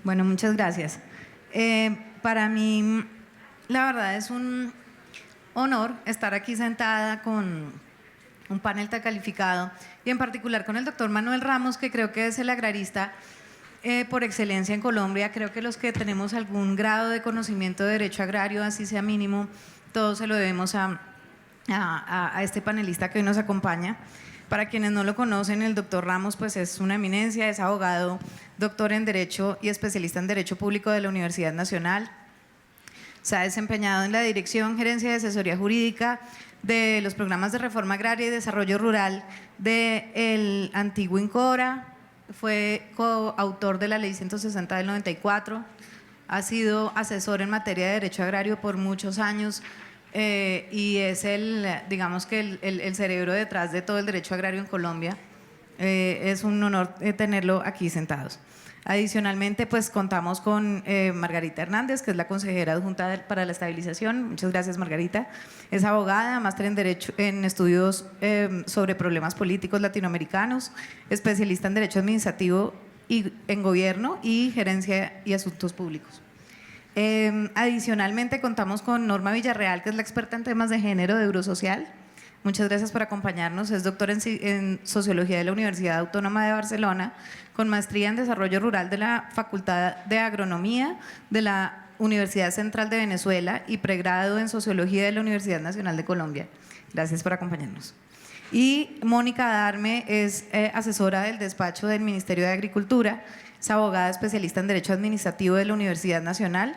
Bueno, muchas gracias. Para mí, la verdad es un honor estar aquí sentada con un panel tan calificado y en particular con el doctor Manuel Ramos, que creo que es el agrarista por excelencia en Colombia. Creo que los que tenemos algún grado de conocimiento de derecho agrario, así sea mínimo, todo se lo debemos a este panelista que hoy nos acompaña. Para quienes no lo conocen, el doctor Ramos pues es una eminencia, es abogado, doctor en Derecho y especialista en Derecho Público de la Universidad Nacional. Se ha desempeñado en la Dirección, Gerencia de Asesoría Jurídica de los programas de reforma agraria y desarrollo rural del antiguo INCORA, fue coautor de la Ley 160 del 94, ha sido asesor en materia de derecho agrario por muchos años y es digamos que el cerebro detrás de todo el derecho agrario en Colombia. Es un honor tenerlo aquí sentados. Adicionalmente, pues contamos con Margarita Hernández, que es la consejera adjunta para la estabilización. Muchas gracias, Margarita. Es abogada, máster en Derecho en estudios sobre problemas políticos latinoamericanos, especialista en Derecho Administrativo y en Gobierno y Gerencia y Asuntos Públicos. Adicionalmente, contamos con Norma Villarreal, que es la experta en temas de género de Eurosocial. Muchas gracias por acompañarnos. Es doctora en Sociología de la Universidad Autónoma de Barcelona, con maestría en Desarrollo Rural de la Facultad de Agronomía de la Universidad Central de Venezuela y pregrado en Sociología de la Universidad Nacional de Colombia. Gracias por acompañarnos. Y Mónica Darme es asesora del despacho del Ministerio de Agricultura, es abogada especialista en Derecho Administrativo de la Universidad Nacional.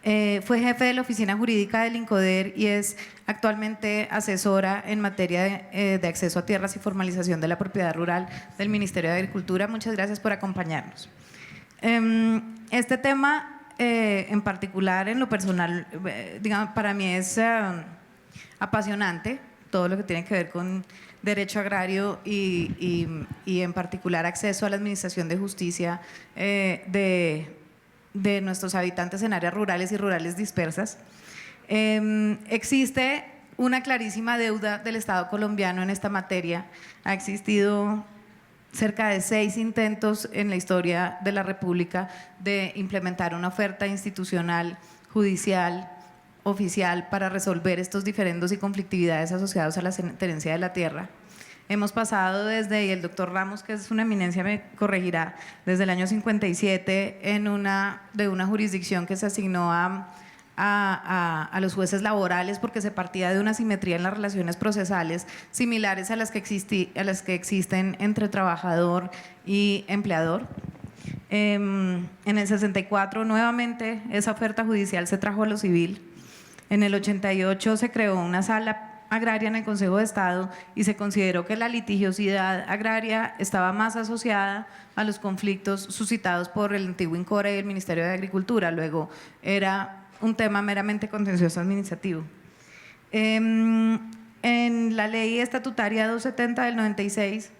Fue jefe de la oficina jurídica del INCODER y es actualmente asesora en materia de acceso a tierras y formalización de la propiedad rural del Ministerio de Agricultura. Muchas gracias por acompañarnos. Este tema en particular, en lo personal, digamos, para mí es apasionante, todo lo que tiene que ver con derecho agrario y en particular acceso a la administración de justicia de nuestros habitantes en áreas rurales y rurales dispersas. Existe una clarísima deuda del Estado colombiano en esta materia. Ha existido cerca de 6 intentos en la historia de la República de implementar una oferta institucional, judicial, oficial para resolver estos diferendos y conflictividades asociados a la tenencia de la tierra. Hemos pasado desde, y el doctor Ramos, que es una eminencia, me corregirá, desde el año 57 de una jurisdicción que se asignó a los jueces laborales porque se partía de una asimetría en las relaciones procesales similares a las que existen entre trabajador y empleador. En el 64 nuevamente esa oferta judicial se trajo a lo civil. En el 88 se creó una sala agraria en el Consejo de Estado y se consideró que la litigiosidad agraria estaba más asociada a los conflictos suscitados por el antiguo INCORA y el Ministerio de Agricultura. Luego era un tema meramente contencioso administrativo. En la ley estatutaria 270 del 96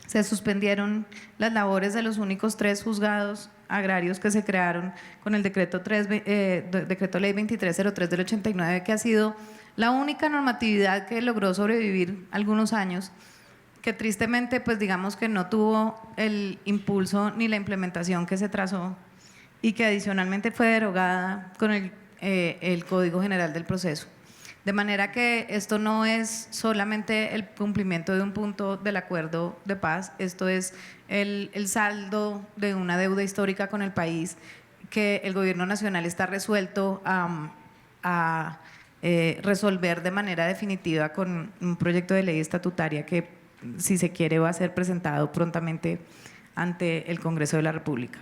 se suspendieron las labores de los únicos 3 juzgados agrarios que se crearon con el decreto ley 2303 del 89, que ha sido la única normatividad que logró sobrevivir algunos años, que tristemente pues digamos que no tuvo el impulso ni la implementación que se trazó y que adicionalmente fue derogada con el Código General del Proceso. De manera que esto no es solamente el cumplimiento de un punto del acuerdo de paz, esto es el saldo de una deuda histórica con el país que el gobierno nacional está resuelto a resolver de manera definitiva con un proyecto de ley estatutaria que, si se quiere, va a ser presentado prontamente ante el Congreso de la República.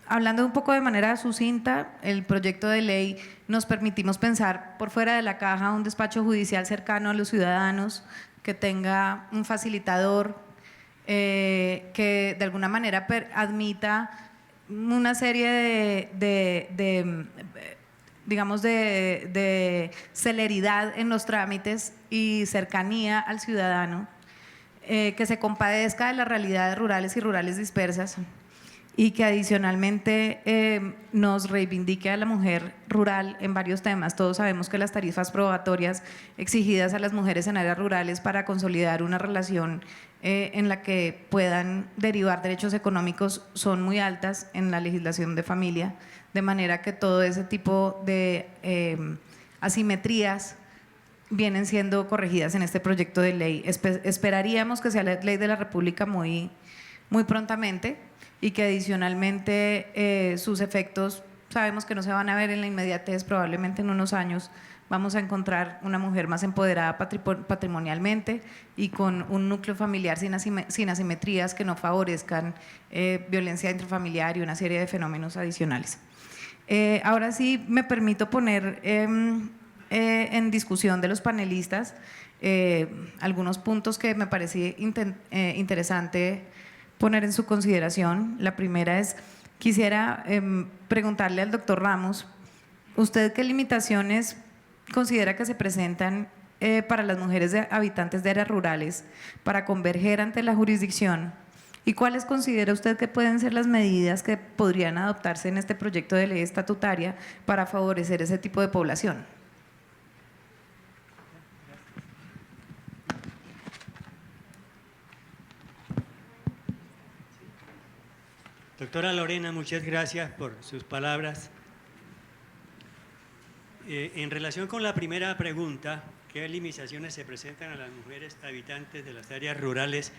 Hablando un poco de manera sucinta, el proyecto de ley nos permitimos pensar por fuera de la caja un despacho judicial cercano a los ciudadanos, que tenga un facilitador, que de alguna manera admita una serie digamos de celeridad en los trámites y cercanía al ciudadano, que se compadezca de las realidades rurales y rurales dispersas, y que adicionalmente nos reivindique a la mujer rural en varios temas. Todos sabemos que las tarifas probatorias exigidas a las mujeres en áreas rurales para consolidar una relación en la que puedan derivar derechos económicos son muy altas en la legislación de familia, de manera que todo ese tipo de asimetrías vienen siendo corregidas en este proyecto de ley. Esperaríamos que sea la ley de la República muy prontamente, y que adicionalmente sus efectos sabemos que no se van a ver en la inmediatez, probablemente en unos años vamos a encontrar una mujer más empoderada patrimonialmente y con un núcleo familiar sin asimetrías que no favorezcan violencia intrafamiliar y una serie de fenómenos adicionales. Ahora sí me permito poner en discusión de los panelistas algunos puntos que me parece interesante poner en su consideración. La primera es, quisiera preguntarle al doctor Ramos, ¿usted qué limitaciones considera que se presentan para las mujeres habitantes de áreas rurales para converger ante la jurisdicción? ¿Y cuáles considera usted que pueden ser las medidas que podrían adoptarse en este proyecto de ley estatutaria para favorecer ese tipo de población? Doctora Lorena, muchas gracias por sus palabras. En relación con la primera pregunta, ¿qué limitaciones se presentan a las mujeres habitantes de las áreas rurales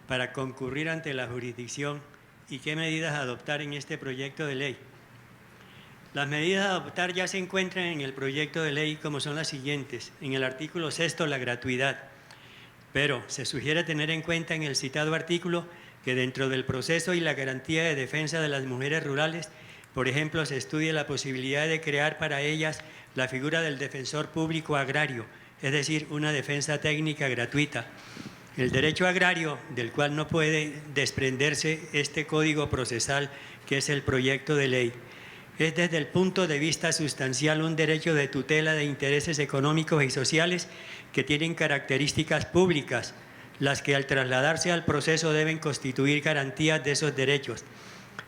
para concurrir ante la jurisdicción y qué medidas adoptar en este proyecto de ley? Las medidas a adoptar ya se encuentran en el proyecto de ley, como son las siguientes. En el artículo 6, la gratuidad, pero se sugiere tener en cuenta en el citado artículo que dentro del proceso y la garantía de defensa de las mujeres rurales, por ejemplo, se estudie la posibilidad de crear para ellas la figura del defensor público agrario, es decir, una defensa técnica gratuita. El derecho agrario, del cual no puede desprenderse este código procesal que es el proyecto de ley, es desde el punto de vista sustancial un derecho de tutela de intereses económicos y sociales que tienen características públicas, las que al trasladarse al proceso deben constituir garantías de esos derechos.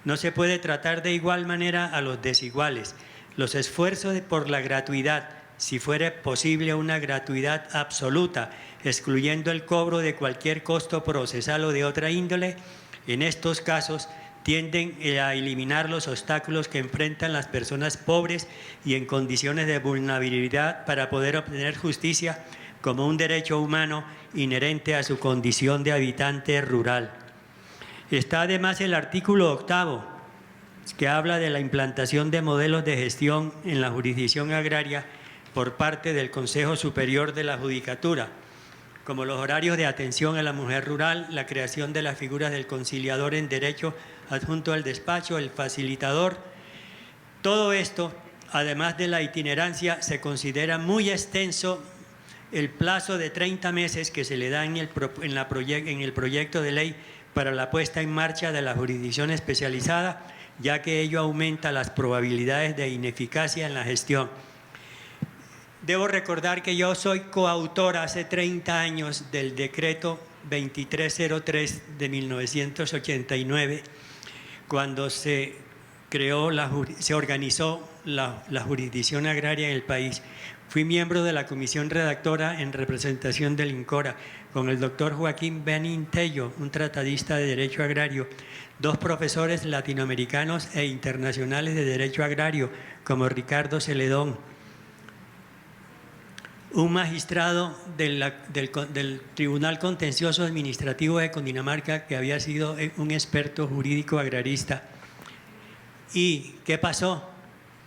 No se puede tratar de igual manera a los desiguales. Los esfuerzos por la gratuidad, si fuera posible una gratuidad absoluta, excluyendo el cobro de cualquier costo procesal o de otra índole, en estos casos tienden a eliminar los obstáculos que enfrentan las personas pobres y en condiciones de vulnerabilidad para poder obtener justicia como un derecho humano inherente a su condición de habitante rural. Está además el artículo 8º, que habla de la implantación de modelos de gestión en la jurisdicción agraria por parte del Consejo Superior de la Judicatura, como los horarios de atención a la mujer rural, la creación de las figuras del conciliador en derecho adjunto al despacho, el facilitador. Todo esto, además de la itinerancia, se considera muy extenso el plazo de 30 meses que se le da en el proyecto de ley para la puesta en marcha de la jurisdicción especializada, ya que ello aumenta las probabilidades de ineficacia en la gestión. Debo recordar que yo soy coautor hace 30 años del decreto 2303 de 1989, cuando se organizó la jurisdicción agraria en el país. Fui miembro de la comisión redactora en representación del INCORA, con el doctor Joaquín Benín Tello, un tratadista de Derecho Agrario, dos profesores latinoamericanos e internacionales de Derecho Agrario, como Ricardo Celedón, un magistrado del Tribunal Contencioso Administrativo de Cundinamarca, que había sido un experto jurídico agrarista. ¿Y qué pasó?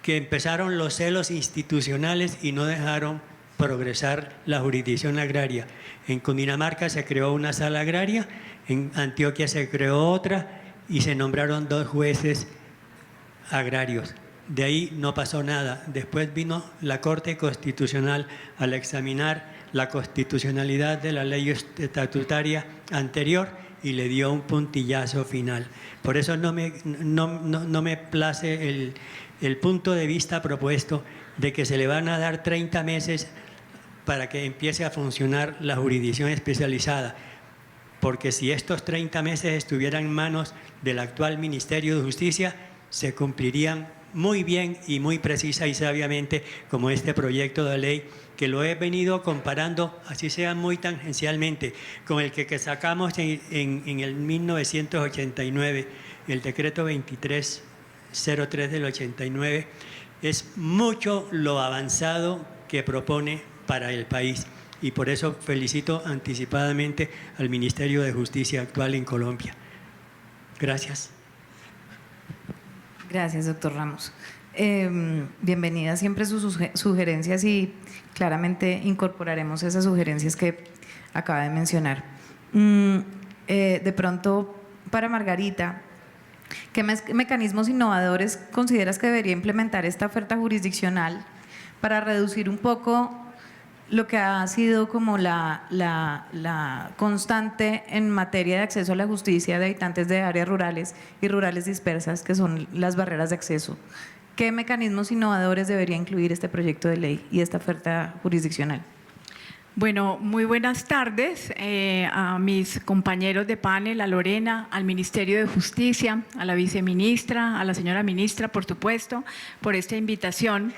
Que empezaron los celos institucionales y no dejaron progresar la jurisdicción agraria. En Cundinamarca se creó una sala agraria, en Antioquia se creó otra y se nombraron 2 jueces agrarios. De ahí no pasó nada. Después vino la Corte Constitucional al examinar la constitucionalidad de la ley estatutaria anterior y le dio un puntillazo final. Por eso no me place el punto de vista propuesto de que se le van a dar 30 meses para que empiece a funcionar la jurisdicción especializada. porque si estos 30 meses estuvieran en manos del actual Ministerio de Justicia, se cumplirían muy bien y muy precisa y sabiamente, como este proyecto de ley, que lo he venido comparando, así sea muy tangencialmente, con el que sacamos en el 1989, el decreto 2303 del 89, es mucho lo avanzado que propone para el país. Y por eso felicito anticipadamente al Ministerio de Justicia actual en Colombia. Gracias. Gracias, doctor Ramos. Bienvenida siempre sus sugerencias y claramente incorporaremos esas sugerencias que acaba de mencionar. De pronto, para Margarita, ¿qué mecanismos innovadores consideras que debería implementar esta oferta jurisdiccional para reducir un poco lo que ha sido como la constante en materia de acceso a la justicia de habitantes de áreas rurales y rurales dispersas, que son las barreras de acceso? ¿Qué mecanismos innovadores debería incluir este proyecto de ley y esta oferta jurisdiccional? Bueno, muy buenas tardes a mis compañeros de panel, a Lorena, al Ministerio de Justicia, a la viceministra, a la señora ministra, por supuesto, por esta invitación.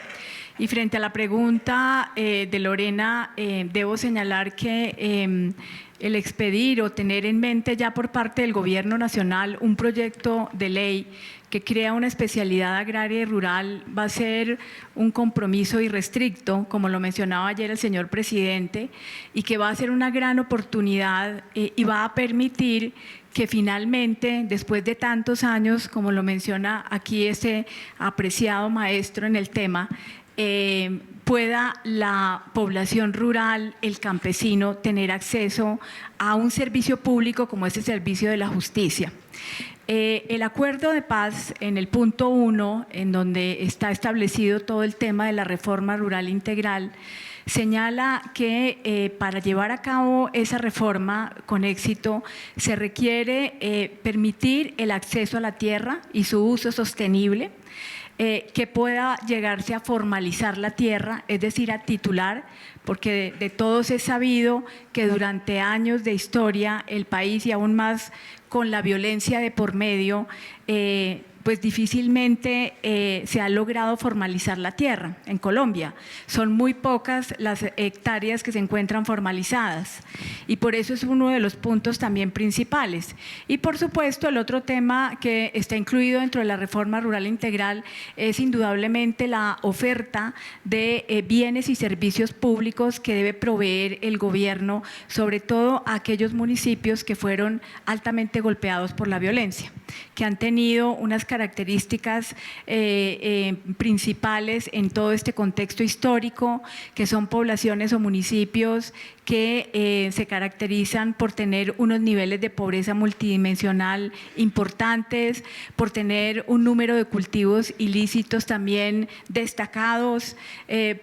Y frente a la pregunta de Lorena, debo señalar que el expedir o tener en mente ya por parte del Gobierno Nacional un proyecto de ley que crea una especialidad agraria y rural va a ser un compromiso irrestricto, como lo mencionaba ayer el señor presidente, y que va a ser una gran oportunidad y va a permitir que finalmente, después de tantos años, como lo menciona aquí este apreciado maestro en el tema, pueda la población rural, el campesino, tener acceso a un servicio público como este servicio de la justicia. El acuerdo de paz en el punto 1, en donde está establecido todo el tema de la reforma rural integral, señala que para llevar a cabo esa reforma con éxito se requiere permitir el acceso a la tierra y su uso sostenible, que pueda llegarse a formalizar la tierra, es decir, a titular, porque de todos es sabido que durante años de historia el país, y aún más con la violencia de por medio, pues difícilmente se ha logrado formalizar la tierra en Colombia. Son muy pocas las hectáreas que se encuentran formalizadas y por eso es uno de los puntos también principales. Y por supuesto el otro tema que está incluido dentro de la reforma rural integral es indudablemente la oferta de bienes y servicios públicos que debe proveer el gobierno, sobre todo a aquellos municipios que fueron altamente golpeados por la violencia, que han tenido unas características principales en todo este contexto histórico, que son poblaciones o municipios que se caracterizan por tener unos niveles de pobreza multidimensional importantes, por tener un número de cultivos ilícitos también destacados,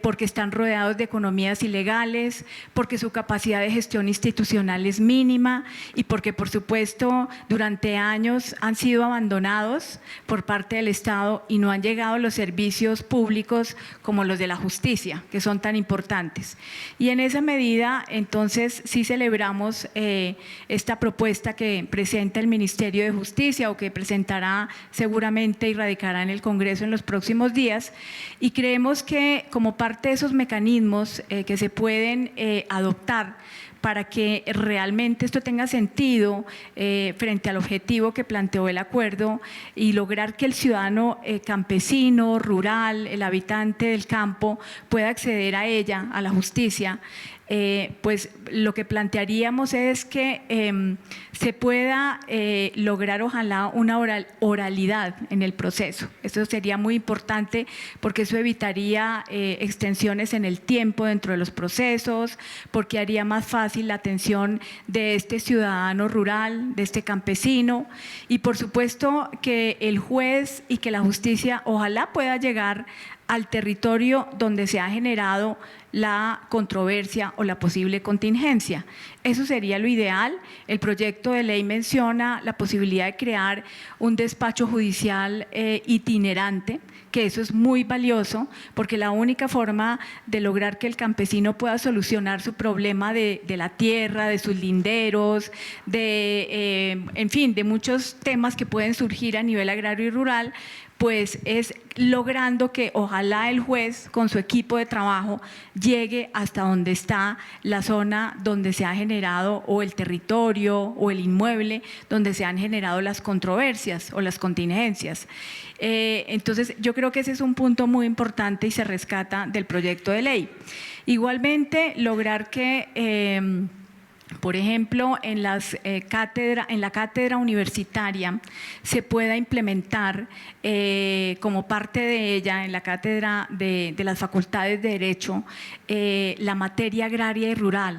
porque están rodeados de economías ilegales, porque su capacidad de gestión institucional es mínima y porque, por supuesto, durante años han sido abandonados por parte del Estado y no han llegado los servicios públicos como los de la justicia, que son tan importantes. Y en esa medida, entonces, sí celebramos esta propuesta que presenta el Ministerio de Justicia o que presentará seguramente y radicará en el Congreso en los próximos días, y creemos que como parte de esos mecanismos que se pueden adoptar para que realmente esto tenga sentido frente al objetivo que planteó el acuerdo y lograr que el ciudadano campesino, rural, el habitante del campo pueda acceder a ella, a la justicia, pues lo que plantearíamos es que se pueda lograr ojalá una oralidad en el proceso. Esto sería muy importante porque eso evitaría extensiones en el tiempo dentro de los procesos, porque haría más fácil la atención de este ciudadano rural, de este campesino, y por supuesto que el juez y que la justicia ojalá pueda llegar al territorio donde se ha generado la controversia o la posible contingencia. Eso sería lo ideal. El proyecto de ley menciona la posibilidad de crear un despacho judicial itinerante que eso es muy valioso, porque la única forma de lograr que el campesino pueda solucionar su problema de la tierra, de sus linderos, en fin, de muchos temas que pueden surgir a nivel agrario y rural, pues es logrando que ojalá el juez con su equipo de trabajo llegue hasta donde está la zona donde se ha generado o el territorio o el inmueble donde se han generado las controversias o las contingencias. Entonces yo creo que ese es un punto muy importante y se rescata del proyecto de ley. Igualmente lograr que por ejemplo, en la cátedra universitaria se pueda implementar como parte de ella, en la cátedra de las facultades de Derecho, la materia agraria y rural.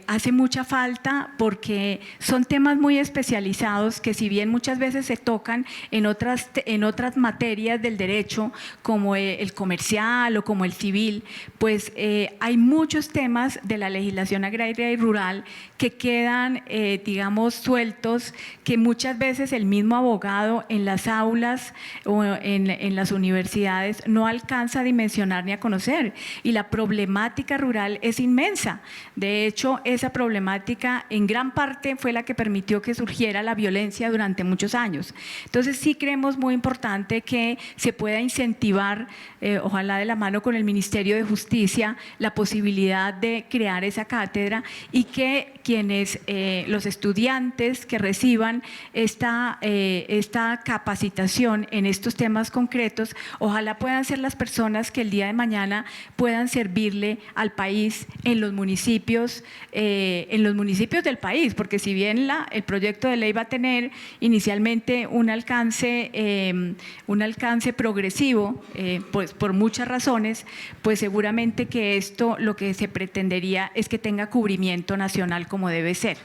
Hace mucha falta porque son temas muy especializados que, si bien muchas veces se tocan en otras materias del derecho, como el comercial o como el civil, pues hay muchos temas de la legislación agraria y rural que quedan, digamos, sueltos, que muchas veces el mismo abogado en las aulas o en las universidades no alcanza a dimensionar ni a conocer. Y la problemática rural es inmensa. De hecho, esa problemática en gran parte fue la que permitió que surgiera la violencia durante muchos años. Entonces, sí creemos muy importante que se pueda incentivar, ojalá de la mano con el Ministerio de Justicia, la posibilidad de crear esa cátedra y que quienes, los estudiantes que reciban esta capacitación en estos temas concretos, ojalá puedan ser las personas que el día de mañana puedan servirle al país en los municipios del país, porque si bien el proyecto de ley va a tener inicialmente un alcance progresivo, pues por muchas razones, pues seguramente que esto lo que se pretendería es que tenga cubrimiento nacional como debe ser.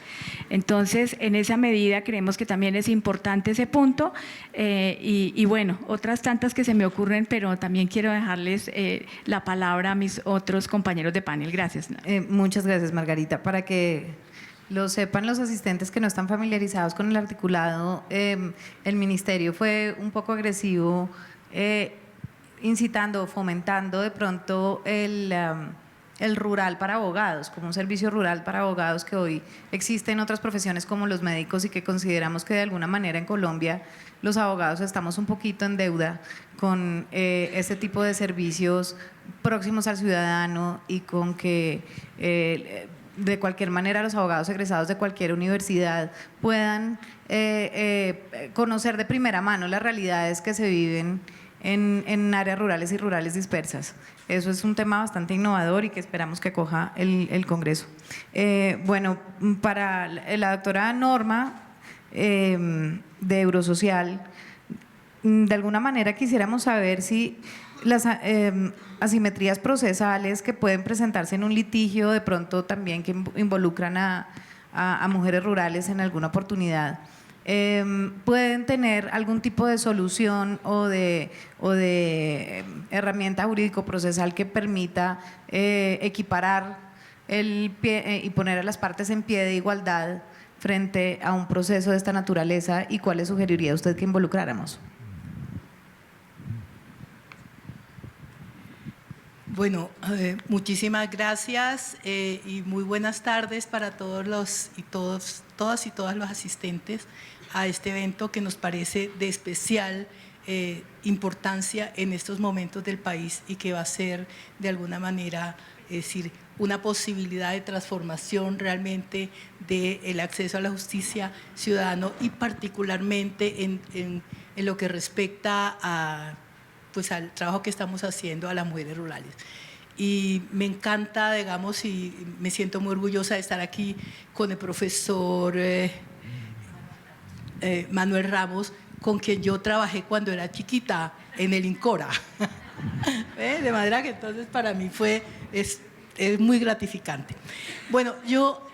Entonces, en esa medida creemos que también es importante ese punto y bueno, otras tantas que se me ocurren, pero también quiero dejarles la palabra a mis otros compañeros de panel. Gracias. Muchas gracias, Margarita. Para que lo sepan los asistentes que no están familiarizados con el articulado, el Ministerio fue un poco agresivo incitando, fomentando de pronto el rural para abogados, como un servicio rural para abogados que hoy existe en otras profesiones como los médicos y que consideramos que de alguna manera en Colombia los abogados estamos un poquito en deuda con este tipo de servicios próximos al ciudadano y con que de cualquier manera los abogados egresados de cualquier universidad puedan conocer de primera mano las realidades que se viven en áreas rurales y rurales dispersas. Eso es un tema bastante innovador y que esperamos que coja el Congreso. Bueno, para la doctora Norma de Eurosocial, de alguna manera quisiéramos saber si las asimetrías procesales que pueden presentarse en un litigio, de pronto también que involucran a mujeres rurales en alguna oportunidad, pueden tener algún tipo de solución o de herramienta jurídico-procesal que permita equiparar y poner a las partes en pie de igualdad frente a un proceso de esta naturaleza, y cuáles sugeriría usted que involucráramos. Bueno, muchísimas gracias y muy buenas tardes para todas y todos los asistentes a este evento que nos parece de especial importancia en estos momentos del país y que va a ser de alguna manera, es decir, una posibilidad de transformación realmente del acceso a la justicia ciudadano y particularmente en lo que respecta pues al trabajo que estamos haciendo a las mujeres rurales. Y me encanta, digamos, y me siento muy orgullosa de estar aquí con el profesor Manuel Ramos, con quien yo trabajé cuando era chiquita en el INCORA. De manera que entonces para mí es muy gratificante. Bueno, yo,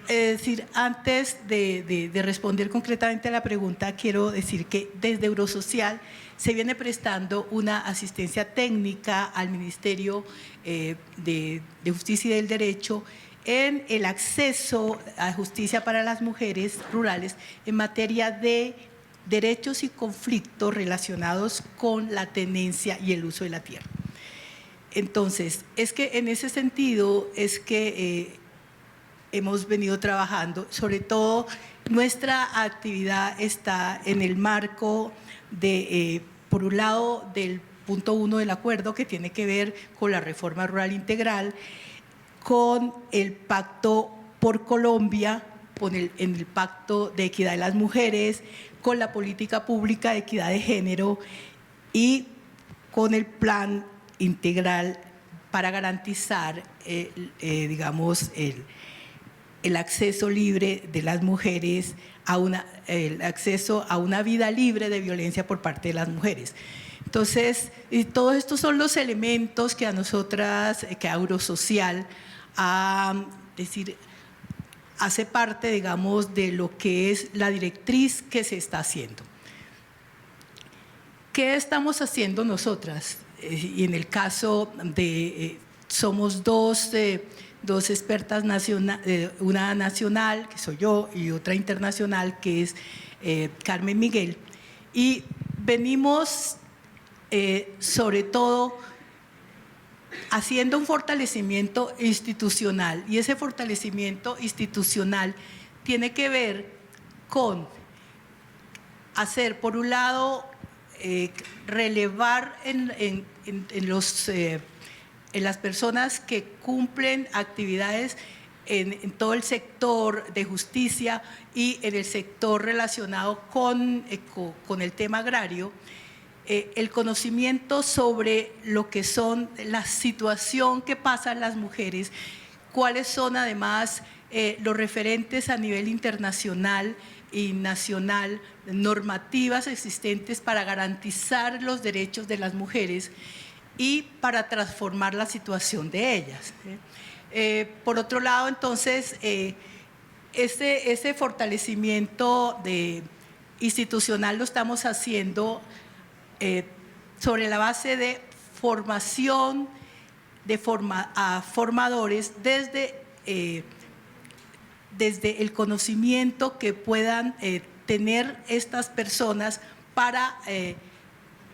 decir, antes de responder concretamente a la pregunta, quiero decir que desde Eurosocial se viene prestando una asistencia técnica al Ministerio de Justicia y del Derecho en el acceso a justicia para las mujeres rurales en materia de derechos y conflictos relacionados con la tenencia y el uso de la tierra. Entonces, es que en ese sentido es que hemos venido trabajando, sobre todo nuestra actividad está en el marco de, por un lado, del punto 1 del acuerdo, que tiene que ver con la reforma rural integral, con el Pacto por Colombia, en el Pacto de Equidad de las Mujeres, con la política pública de equidad de género y con el Plan Integral para garantizar, digamos, el acceso libre de las mujeres el acceso a una vida libre de violencia por parte de las mujeres. Entonces, todos estos son los elementos que a nosotras, que a Eurosocial, hace parte, digamos, de lo que es la directriz que se está haciendo. ¿Qué estamos haciendo nosotras? Y en el caso de, somos dos expertas una nacional, que soy yo, y otra internacional, que es Carmen Miguel, y venimos sobre todo haciendo un fortalecimiento institucional, y ese fortalecimiento institucional tiene que ver con hacer, por un lado, relevar en las personas que cumplen actividades en todo el sector de justicia y en el sector relacionado con el tema agrario, el conocimiento sobre lo que son la situación que pasan las mujeres, cuáles son además los referentes a nivel internacional y nacional, normativas existentes para garantizar los derechos de las mujeres y para transformar la situación de ellas. Por otro lado, entonces, ese fortalecimiento institucional lo estamos haciendo sobre la base de formación a formadores desde el conocimiento que puedan tener estas personas para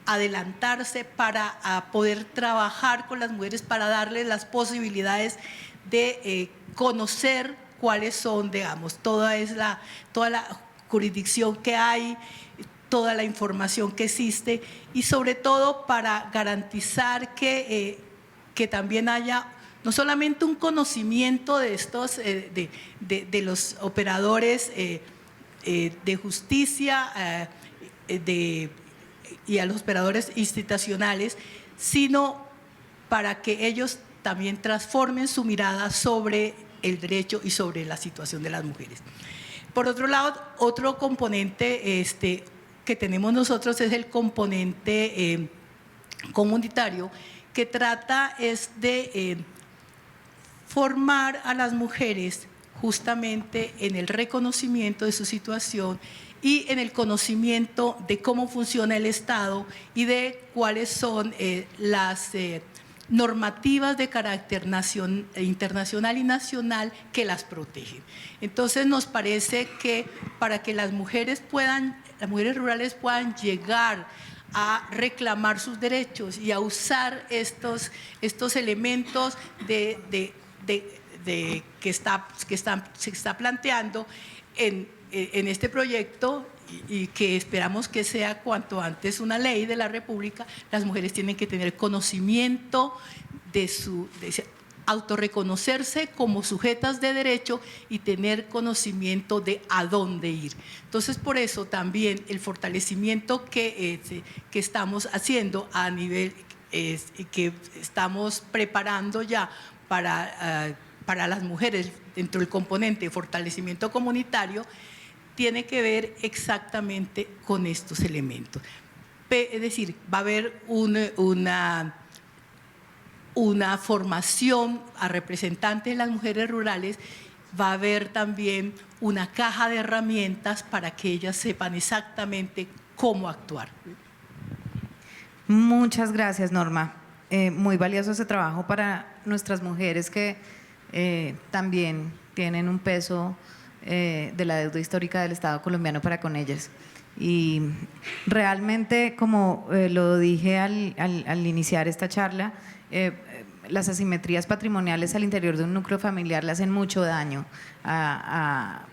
adelantarse, para poder trabajar con las mujeres, para darles las posibilidades de conocer cuáles son, digamos, toda la jurisdicción que hay, toda la información que existe, y sobre todo para garantizar que también haya no solamente un conocimiento de estos de los operadores de justicia y a los operadores institucionales, sino para que ellos también transformen su mirada sobre el derecho y sobre la situación de las mujeres. Por otro lado, otro componente que tenemos nosotros es el componente comunitario, que trata de formar a las mujeres justamente en el reconocimiento de su situación y en el conocimiento de cómo funciona el Estado y de cuáles son las normativas de carácter internacional y nacional que las protegen. Entonces nos parece que para que las mujeres rurales puedan llegar a reclamar sus derechos y a usar estos elementos que se está planteando en este proyecto, y que esperamos que sea cuanto antes una ley de la República, las mujeres tienen que tener conocimiento de autorreconocerse como sujetas de derecho y tener conocimiento de a dónde ir. Entonces, por eso también el fortalecimiento que estamos haciendo a nivel, que estamos preparando ya para las mujeres dentro del componente de fortalecimiento comunitario, tiene que ver exactamente con estos elementos. Es decir, va a haber una formación a representantes de las mujeres rurales, va a haber también una caja de herramientas para que ellas sepan exactamente cómo actuar. Muchas gracias, Norma. Muy valioso ese trabajo para nuestras mujeres que también tienen un peso de la deuda histórica del Estado colombiano para con ellas. Y realmente, como lo dije al iniciar esta charla, las asimetrías patrimoniales al interior de un núcleo familiar le hacen mucho daño a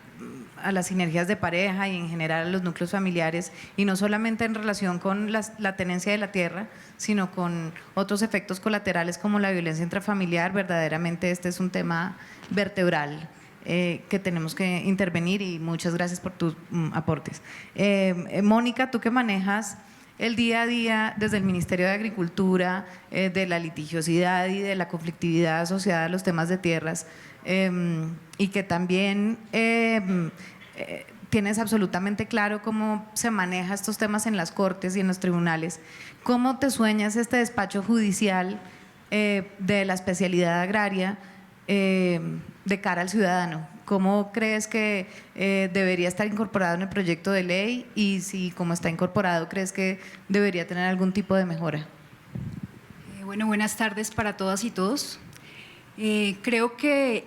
las sinergias de pareja y en general a los núcleos familiares, y no solamente en relación con la tenencia de la tierra, sino con otros efectos colaterales como la violencia intrafamiliar. Verdaderamente este es un tema vertebral que tenemos que intervenir, y muchas gracias por tus aportes. Mónica, tú que manejas el día a día desde el Ministerio de Agricultura, de la litigiosidad y de la conflictividad asociada a los temas de tierras, y que también tienes absolutamente claro cómo se maneja estos temas en las cortes y en los tribunales, ¿cómo te sueñas este despacho judicial de la especialidad agraria de cara al ciudadano? ¿Cómo crees que debería estar incorporado en el proyecto de ley? Y si como está incorporado, ¿crees que debería tener algún tipo de mejora? Bueno, buenas tardes para todas y todos. Creo que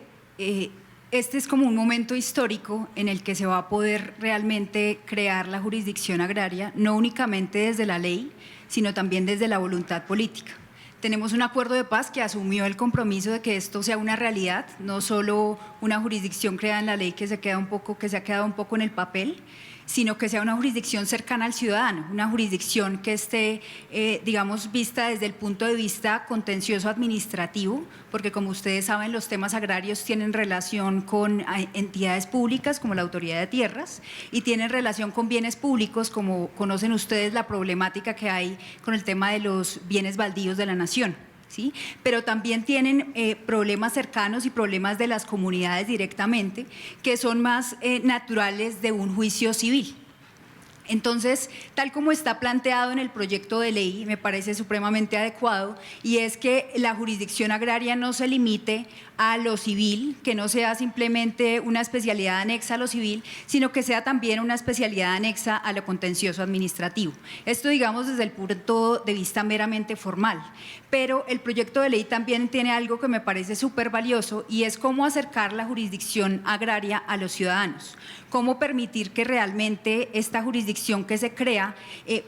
este es como un momento histórico en el que se va a poder realmente crear la jurisdicción agraria, no únicamente desde la ley, sino también desde la voluntad política. Tenemos un acuerdo de paz que asumió el compromiso de que esto sea una realidad, no solo una jurisdicción creada en la ley que se ha quedado un poco en el papel, sino que sea una jurisdicción cercana al ciudadano, una jurisdicción que esté, digamos, vista desde el punto de vista contencioso administrativo, porque como ustedes saben, los temas agrarios tienen relación con entidades públicas como la Autoridad de Tierras y tienen relación con bienes públicos, como conocen ustedes la problemática que hay con el tema de los bienes baldíos de la nación. ¿Sí? Pero también tienen problemas cercanos y problemas de las comunidades directamente, que son más naturales de un juicio civil. Entonces, tal como está planteado en el proyecto de ley, me parece supremamente adecuado, y es que la jurisdicción agraria no se limite a lo civil, que no sea simplemente una especialidad anexa a lo civil, sino que sea también una especialidad anexa a lo contencioso administrativo. Esto, digamos, desde el punto de vista meramente formal. Pero el proyecto de ley también tiene algo que me parece súper valioso, y es cómo acercar la jurisdicción agraria a los ciudadanos, cómo permitir que realmente esta jurisdicción que se crea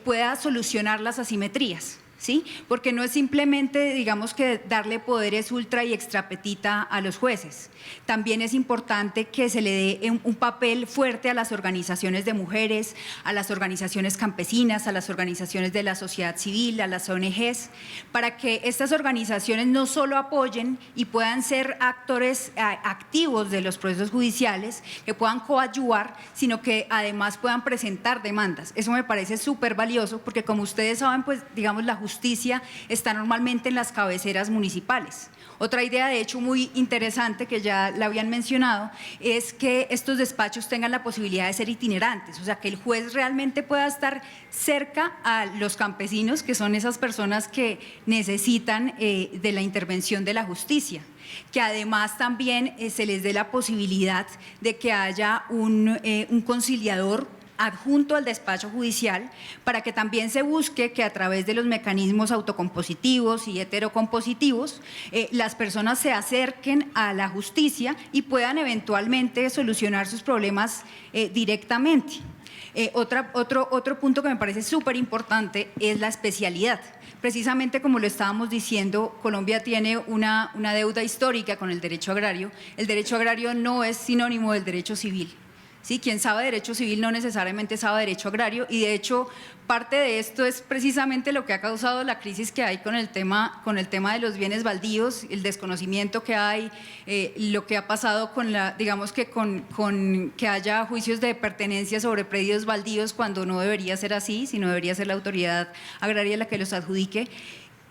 pueda solucionar las asimetrías. ¿Sí? Porque no es simplemente, digamos, que darle poderes ultra y extrapetita a los jueces. También es importante que se le dé un papel fuerte a las organizaciones de mujeres, a las organizaciones campesinas, a las organizaciones de la sociedad civil, a las ONGs, para que estas organizaciones no solo apoyen y puedan ser actores activos de los procesos judiciales, que puedan coadyuvar, sino que además puedan presentar demandas. Eso me parece súper valioso, porque como ustedes saben, pues digamos, la justicia está normalmente en las cabeceras municipales. Otra idea, de hecho, muy interesante, que ya la habían mencionado, es que estos despachos tengan la posibilidad de ser itinerantes, o sea, que el juez realmente pueda estar cerca a los campesinos, que son esas personas que necesitan de la intervención de la justicia, que además también se les dé la posibilidad de que haya un conciliador adjunto al despacho judicial, para que también se busque que a través de los mecanismos autocompositivos y heterocompositivos las personas se acerquen a la justicia y puedan eventualmente solucionar sus problemas directamente. Otro punto que me parece súper importante es la especialidad. Precisamente como lo estábamos diciendo, Colombia tiene una deuda histórica con el derecho agrario. El derecho agrario no es sinónimo del derecho civil. ¿Sí? Quien sabe derecho civil no necesariamente sabe derecho agrario, y de hecho parte de esto es precisamente lo que ha causado la crisis que hay con el tema de los bienes baldíos, el desconocimiento que hay, lo que ha pasado con digamos que con que haya juicios de pertenencia sobre predios baldíos cuando no debería ser así, sino debería ser la autoridad agraria la que los adjudique.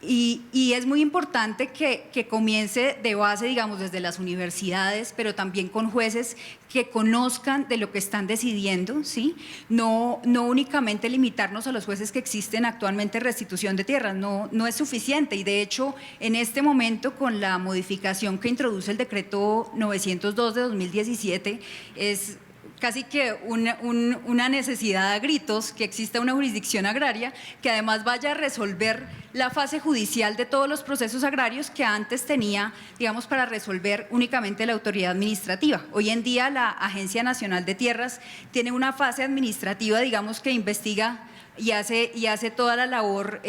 Y es muy importante que comience de base, digamos, desde las universidades, pero también con jueces que conozcan de lo que están decidiendo, ¿sí? No únicamente limitarnos a los jueces que existen actualmente en restitución de tierras, no es suficiente, y de hecho en este momento, con la modificación que introduce el decreto 902 de 2017, es casi que una necesidad a gritos que exista una jurisdicción agraria que además vaya a resolver la fase judicial de todos los procesos agrarios que antes tenía, digamos, para resolver únicamente la autoridad administrativa. Hoy en día la Agencia Nacional de Tierras tiene una fase administrativa, digamos, que investiga y hace toda la labor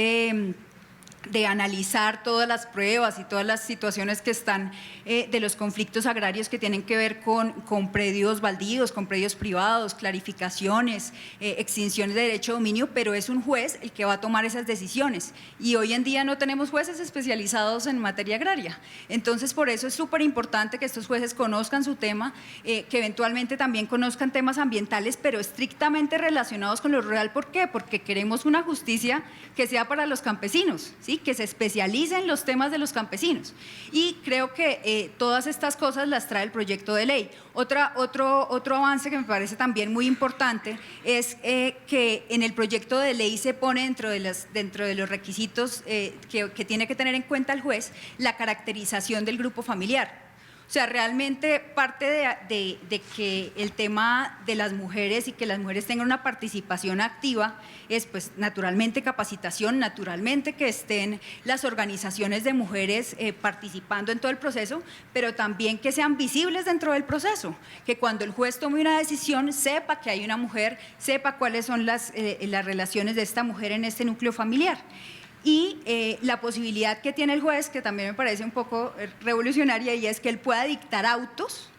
de analizar todas las pruebas y todas las situaciones que están de los conflictos agrarios que tienen que ver con predios baldíos, con predios privados, clarificaciones, extinciones de derecho de dominio, pero es un juez el que va a tomar esas decisiones. Y hoy en día no tenemos jueces especializados en materia agraria. Entonces, por eso es súper importante que estos jueces conozcan su tema, que eventualmente también conozcan temas ambientales, pero estrictamente relacionados con lo rural. ¿Por qué? Porque queremos una justicia que sea para los campesinos, ¿sí? Que se especialice en los temas de los campesinos. Y creo que todas estas cosas las trae el proyecto de ley. Otro avance que me parece también muy importante es que en el proyecto de ley se pone dentro de los requisitos que tiene que tener en cuenta el juez la caracterización del grupo familiar. O sea, realmente parte de que el tema de las mujeres y que las mujeres tengan una participación activa es, pues, naturalmente capacitación, naturalmente que estén las organizaciones de mujeres participando en todo el proceso, pero también que sean visibles dentro del proceso, que cuando el juez tome una decisión sepa que hay una mujer, sepa cuáles son las relaciones de esta mujer en este núcleo familiar. Y la posibilidad que tiene el juez, que también me parece un poco revolucionaria, y es que él pueda dictar autos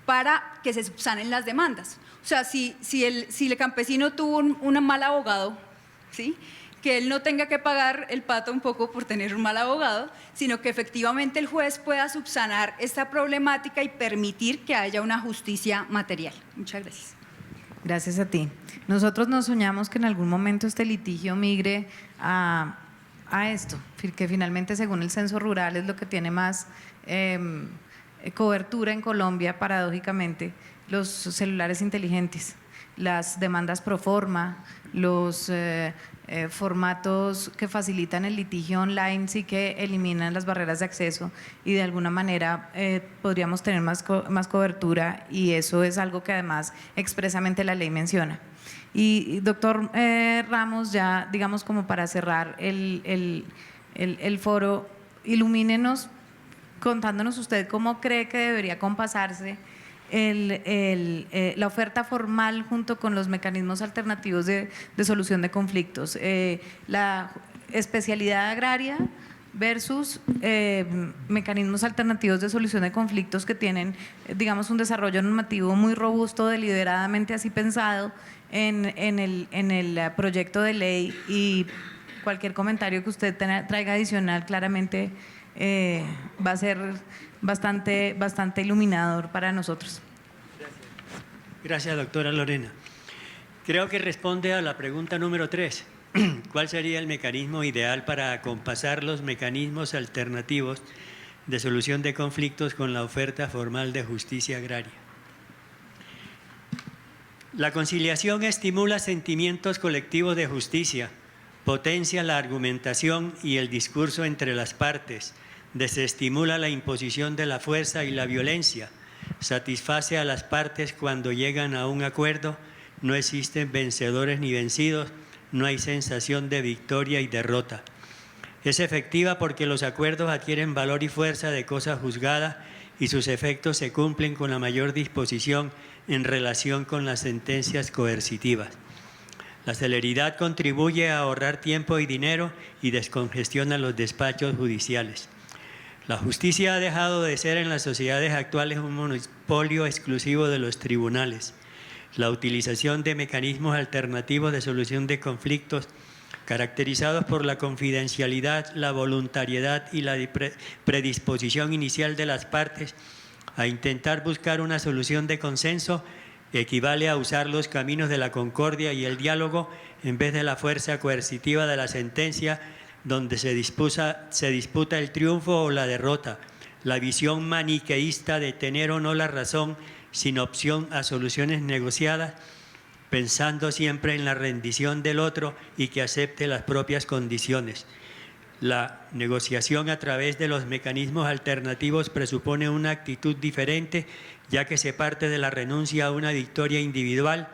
para que se subsanen las demandas. O sea, si el campesino tuvo un mal abogado, ¿sí?, que él no tenga que pagar el pato un poco por tener un mal abogado, sino que efectivamente el juez pueda subsanar esta problemática y permitir que haya una justicia material. Muchas gracias. Gracias a ti. Nosotros nos soñamos que en algún momento este litigio migre a esto, que finalmente, según el censo rural, es lo que tiene más cobertura en Colombia, paradójicamente, los celulares inteligentes, las demandas pro forma, los formatos que facilitan el litigio online, sí que eliminan las barreras de acceso y de alguna manera podríamos tener más cobertura, y eso es algo que además expresamente la ley menciona. Y doctor Ramos, ya digamos como para cerrar el foro, ilumínenos contándonos usted cómo cree que debería compasarse la oferta formal junto con los mecanismos alternativos de solución de conflictos, la especialidad agraria versus mecanismos alternativos de solución de conflictos que tienen, digamos, un desarrollo normativo muy robusto, deliberadamente así pensado en el proyecto de ley, y cualquier comentario que usted traiga adicional claramente va a ser bastante iluminador para nosotros. Gracias, doctora Lorena. Creo que responde a la pregunta número 3. ¿Cuál sería el mecanismo ideal para acompasar los mecanismos alternativos de solución de conflictos con la oferta formal de justicia agraria? La conciliación estimula sentimientos colectivos de justicia, potencia la argumentación y el discurso entre las partes, desestimula la imposición de la fuerza y la violencia, satisface a las partes cuando llegan a un acuerdo, no existen vencedores ni vencidos, no hay sensación de victoria y derrota. Es efectiva porque los acuerdos adquieren valor y fuerza de cosa juzgada y sus efectos se cumplen con la mayor disposición en relación con las sentencias coercitivas. La celeridad contribuye a ahorrar tiempo y dinero y descongestiona los despachos judiciales. La justicia ha dejado de ser en las sociedades actuales un monopolio exclusivo de los tribunales. La utilización de mecanismos alternativos de solución de conflictos caracterizados por la confidencialidad, la voluntariedad y la predisposición inicial de las partes a intentar buscar una solución de consenso equivale a usar los caminos de la concordia y el diálogo en vez de la fuerza coercitiva de la sentencia, donde se disputa el triunfo o la derrota, la visión maniqueísta de tener o no la razón sin opción a soluciones negociadas, pensando siempre en la rendición del otro y que acepte las propias condiciones. La negociación a través de los mecanismos alternativos presupone una actitud diferente, ya que se parte de la renuncia a una victoria individual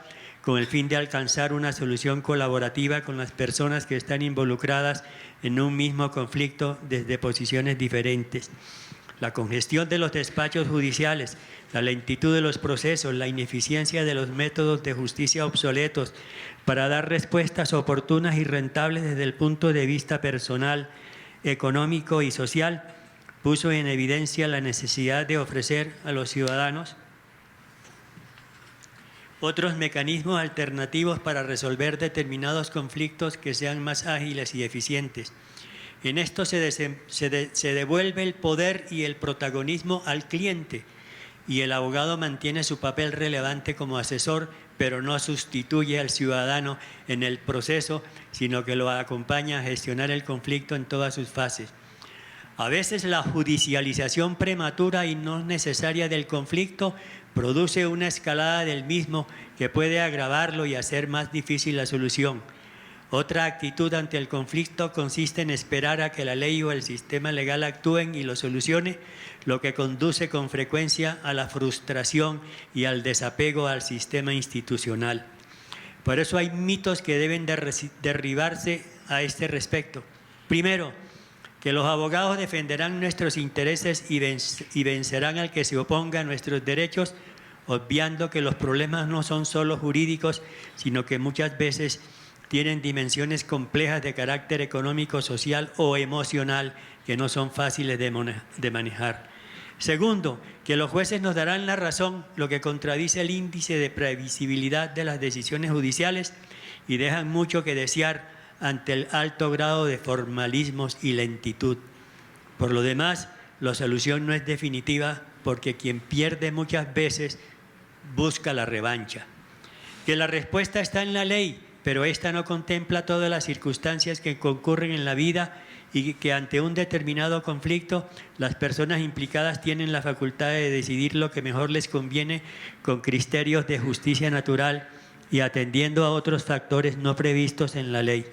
con el fin de alcanzar una solución colaborativa con las personas que están involucradas en un mismo conflicto desde posiciones diferentes. La congestión de los despachos judiciales, la lentitud de los procesos, la ineficiencia de los métodos de justicia obsoletos para dar respuestas oportunas y rentables desde el punto de vista personal, económico y social, puso en evidencia la necesidad de ofrecer a los ciudadanos otros mecanismos alternativos para resolver determinados conflictos que sean más ágiles y eficientes. En esto se devuelve el poder y el protagonismo al cliente, y el abogado mantiene su papel relevante como asesor, pero no sustituye al ciudadano en el proceso, sino que lo acompaña a gestionar el conflicto en todas sus fases. A veces la judicialización prematura y no necesaria del conflicto produce una escalada del mismo que puede agravarlo y hacer más difícil la solución. Otra actitud ante el conflicto consiste en esperar a que la ley o el sistema legal actúen y lo solucione, lo que conduce con frecuencia a la frustración y al desapego al sistema institucional. Por eso hay mitos que deben derribarse a este respecto. Primero, que los abogados defenderán nuestros intereses y vencerán al que se oponga a nuestros derechos, obviando que los problemas no son solo jurídicos, sino que muchas veces tienen dimensiones complejas de carácter económico, social o emocional que no son fáciles de manejar. Segundo, que los jueces nos darán la razón, lo que contradice el índice de previsibilidad de las decisiones judiciales y dejan mucho que desear ante el alto grado de formalismos y lentitud. Por lo demás, la solución no es definitiva porque quien pierde muchas veces busca la revancha. Que la respuesta está en la ley, pero esta no contempla todas las circunstancias que concurren en la vida y que ante un determinado conflicto las personas implicadas tienen la facultad de decidir lo que mejor les conviene con criterios de justicia natural y atendiendo a otros factores no previstos en la ley.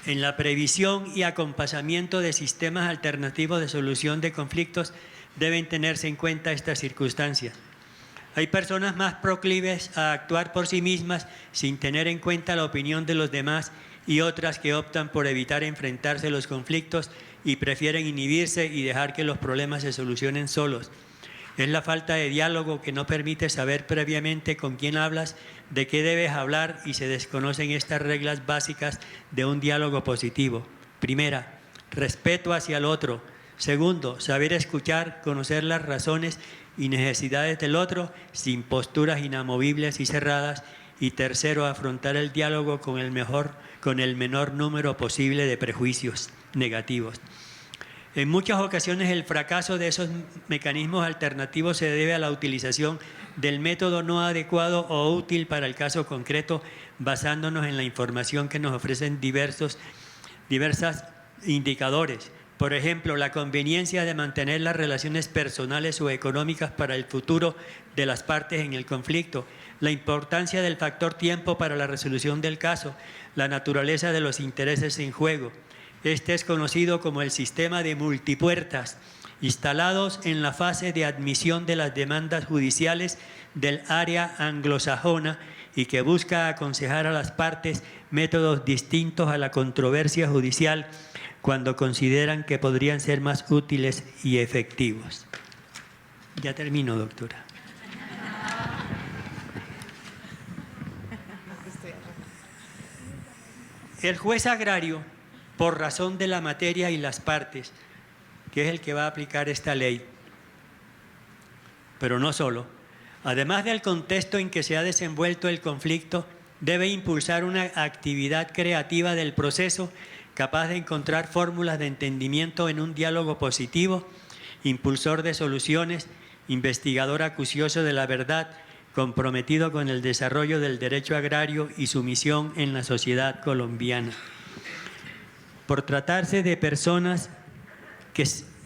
En la previsión y acompasamiento de sistemas alternativos de solución de conflictos deben tenerse en cuenta estas circunstancias. Hay personas más proclives a actuar por sí mismas sin tener en cuenta la opinión de los demás y otras que optan por evitar enfrentarse a los conflictos y prefieren inhibirse y dejar que los problemas se solucionen solos. Es la falta de diálogo que no permite saber previamente con quién hablas, de qué debes hablar y se desconocen estas reglas básicas de un diálogo positivo. Primera, respeto hacia el otro. Segundo, saber escuchar, conocer las razones y necesidades del otro sin posturas inamovibles y cerradas. Y tercero, afrontar el diálogo con el menor número posible de prejuicios negativos. En muchas ocasiones el fracaso de esos mecanismos alternativos se debe a la utilización del método no adecuado o útil para el caso concreto, basándonos en la información que nos ofrecen diversos indicadores. Por ejemplo, la conveniencia de mantener las relaciones personales o económicas para el futuro de las partes en el conflicto, la importancia del factor tiempo para la resolución del caso, la naturaleza de los intereses en juego. Este es conocido como el sistema de multipuertas, instalados en la fase de admisión de las demandas judiciales del área anglosajona y que busca aconsejar a las partes métodos distintos a la controversia judicial cuando consideran que podrían ser más útiles y efectivos. Ya termino, doctora. El juez agrario, por razón de la materia y las partes, que es el que va a aplicar esta ley, pero no solo, además del contexto en que se ha desenvuelto el conflicto, debe impulsar una actividad creativa del proceso capaz de encontrar fórmulas de entendimiento en un diálogo positivo, impulsor de soluciones, investigador acucioso de la verdad, comprometido con el desarrollo del derecho agrario y su misión en la sociedad colombiana. Por tratarse de personas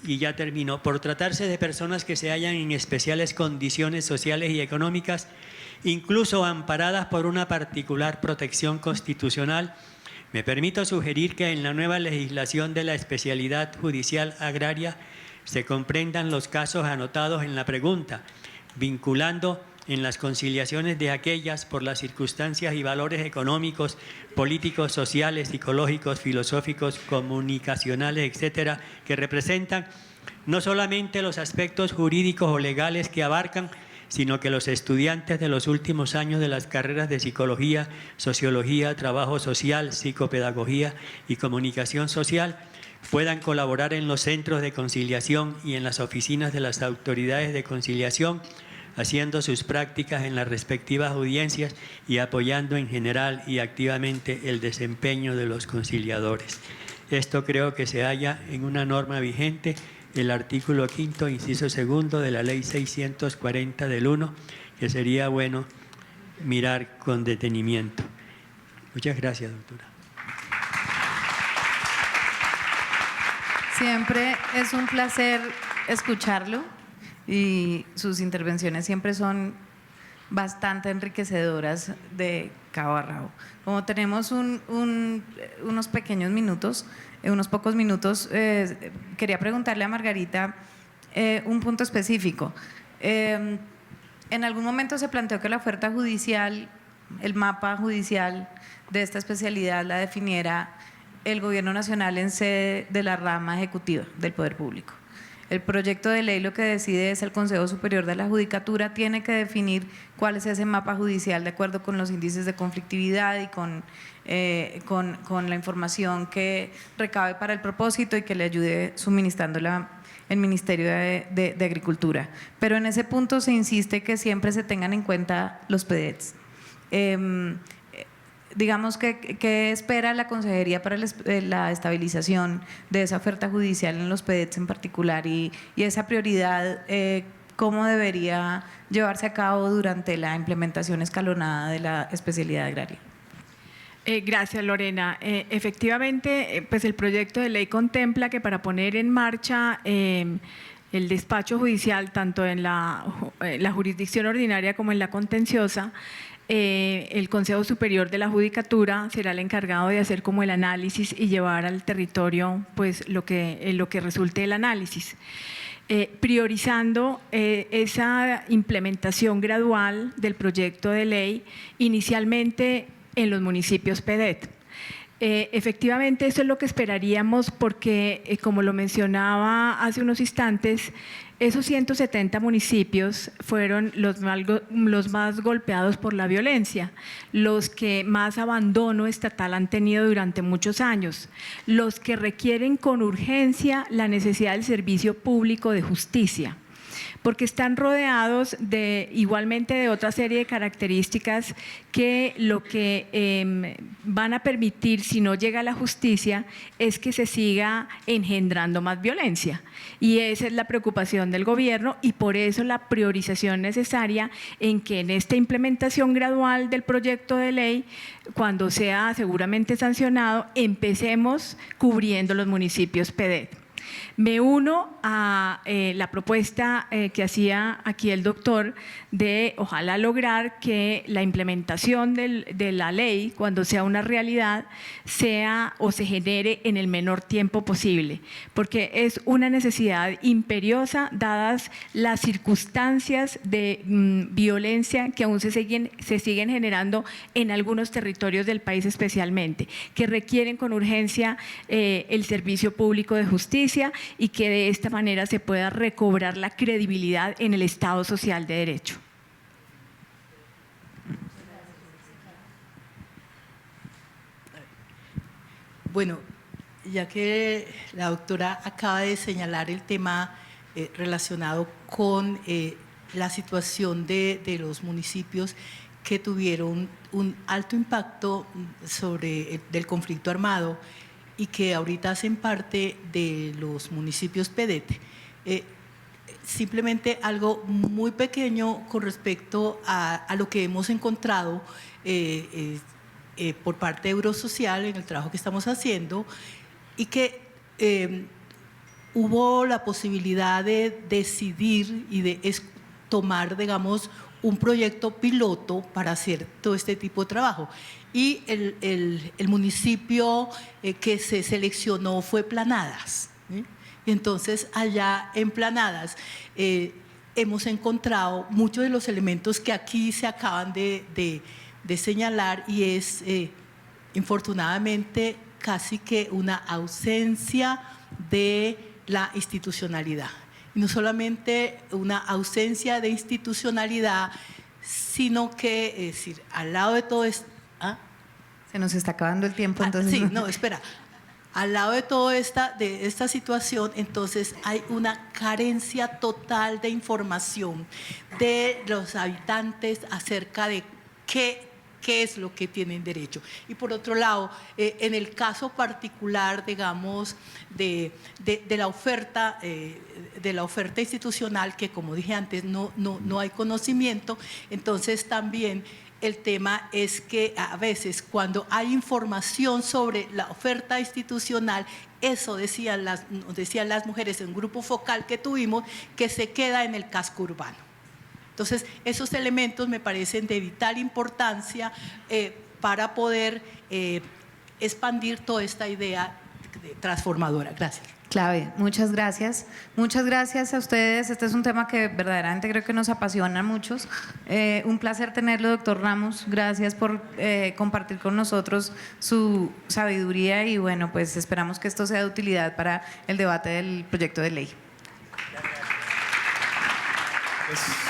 y ya termino, por tratarse de personas que se hallan en especiales condiciones sociales y económicas, incluso amparadas por una particular protección constitucional, me permito sugerir que en la nueva legislación de la especialidad judicial agraria se comprendan los casos anotados en la pregunta, vinculando en las conciliaciones de aquellas por las circunstancias y valores económicos, políticos, sociales, psicológicos, filosóficos, comunicacionales, etcétera, que representan no solamente los aspectos jurídicos o legales que abarcan, sino que los estudiantes de los últimos años de las carreras de psicología, sociología, trabajo social, psicopedagogía y comunicación social puedan colaborar en los centros de conciliación y en las oficinas de las autoridades de conciliación, haciendo sus prácticas en las respectivas audiencias y apoyando en general y activamente el desempeño de los conciliadores. Esto creo que se halla en una norma vigente, el artículo 5º, inciso 2 de la Ley 640 del 1, que sería bueno mirar con detenimiento. Muchas gracias, doctora. Siempre es un placer escucharlo y sus intervenciones siempre son bastante enriquecedoras de cabo a rabo. Como tenemos unos pequeños minutos, unos pocos minutos, quería preguntarle a Margarita un punto específico. En algún momento se planteó que la oferta judicial, el mapa judicial de esta especialidad la definiera el Gobierno Nacional en sede de la rama ejecutiva del Poder Público. El proyecto de ley lo que decide es el Consejo Superior de la Judicatura, tiene que definir cuál es ese mapa judicial de acuerdo con los índices de conflictividad y con la información que recabe para el propósito y que le ayude suministrándola el Ministerio de Agricultura. Pero en ese punto se insiste que siempre se tengan en cuenta los PEDETs. Digamos ¿qué espera la Consejería para la estabilización de esa oferta judicial en los PEDETs en particular y esa prioridad, cómo debería llevarse a cabo durante la implementación escalonada de la especialidad agraria? Gracias, Lorena. Efectivamente, pues el proyecto de ley contempla que para poner en marcha el despacho judicial, tanto en la jurisdicción ordinaria como en la contenciosa, el Consejo Superior de la Judicatura será el encargado de hacer como el análisis y llevar al territorio pues lo que resulte el análisis. Priorizando esa implementación gradual del proyecto de ley, inicialmente en los municipios PEDET. Efectivamente, eso es lo que esperaríamos porque, como lo mencionaba hace unos instantes, esos 170 municipios fueron los más golpeados por la violencia, los que más abandono estatal han tenido durante muchos años, los que requieren con urgencia la necesidad del servicio público de justicia, porque están rodeados igualmente de otra serie de características que lo que van a permitir, si no llega a la justicia, es que se siga engendrando más violencia. Y esa es la preocupación del gobierno y por eso la priorización necesaria en que en esta implementación gradual del proyecto de ley, cuando sea seguramente sancionado, empecemos cubriendo los municipios PEDET. Me uno a la propuesta que hacía aquí el doctor de ojalá lograr que la implementación de la ley, cuando sea una realidad, sea o se genere en el menor tiempo posible, porque es una necesidad imperiosa dadas las circunstancias de violencia que aún se siguen generando en algunos territorios del país especialmente, que requieren con urgencia el servicio público de justicia y que de esta manera se pueda recobrar la credibilidad en el Estado social de derecho. Bueno, ya que la doctora acaba de señalar el tema relacionado con la situación de los municipios que tuvieron un alto impacto del conflicto armado y que ahorita hacen parte de los municipios PEDET. Simplemente algo muy pequeño con respecto a lo que hemos encontrado por parte de Eurosocial en el trabajo que estamos haciendo y que hubo la posibilidad de decidir y de tomar, digamos, un proyecto piloto para hacer todo este tipo de trabajo. Y el municipio que se seleccionó fue Planadas, ¿sí? Y entonces allá en Planadas hemos encontrado muchos de los elementos que aquí se acaban de señalar, y es infortunadamente casi que una ausencia de la institucionalidad. Y no solamente una ausencia de institucionalidad, sino que, es decir, al lado de todo esto… ¿ah? Se nos está acabando el tiempo, entonces… Sí, no, espera. Al lado de toda esta situación, entonces hay una carencia total de información de los habitantes acerca de qué es lo que tienen derecho. Y por otro lado, en el caso particular, digamos, de la oferta institucional, que como dije antes, no hay conocimiento, entonces también el tema es que a veces cuando hay información sobre la oferta institucional, eso decían las mujeres en un grupo focal que tuvimos, que se queda en el casco urbano. Entonces, esos elementos me parecen de vital importancia para poder expandir toda esta idea transformadora. Gracias. Clave, muchas gracias. Muchas gracias a ustedes. Este es un tema que verdaderamente creo que nos apasiona a muchos. Un placer tenerlo, doctor Ramos. Gracias por compartir con nosotros su sabiduría y bueno, pues esperamos que esto sea de utilidad para el debate del proyecto de ley. Gracias.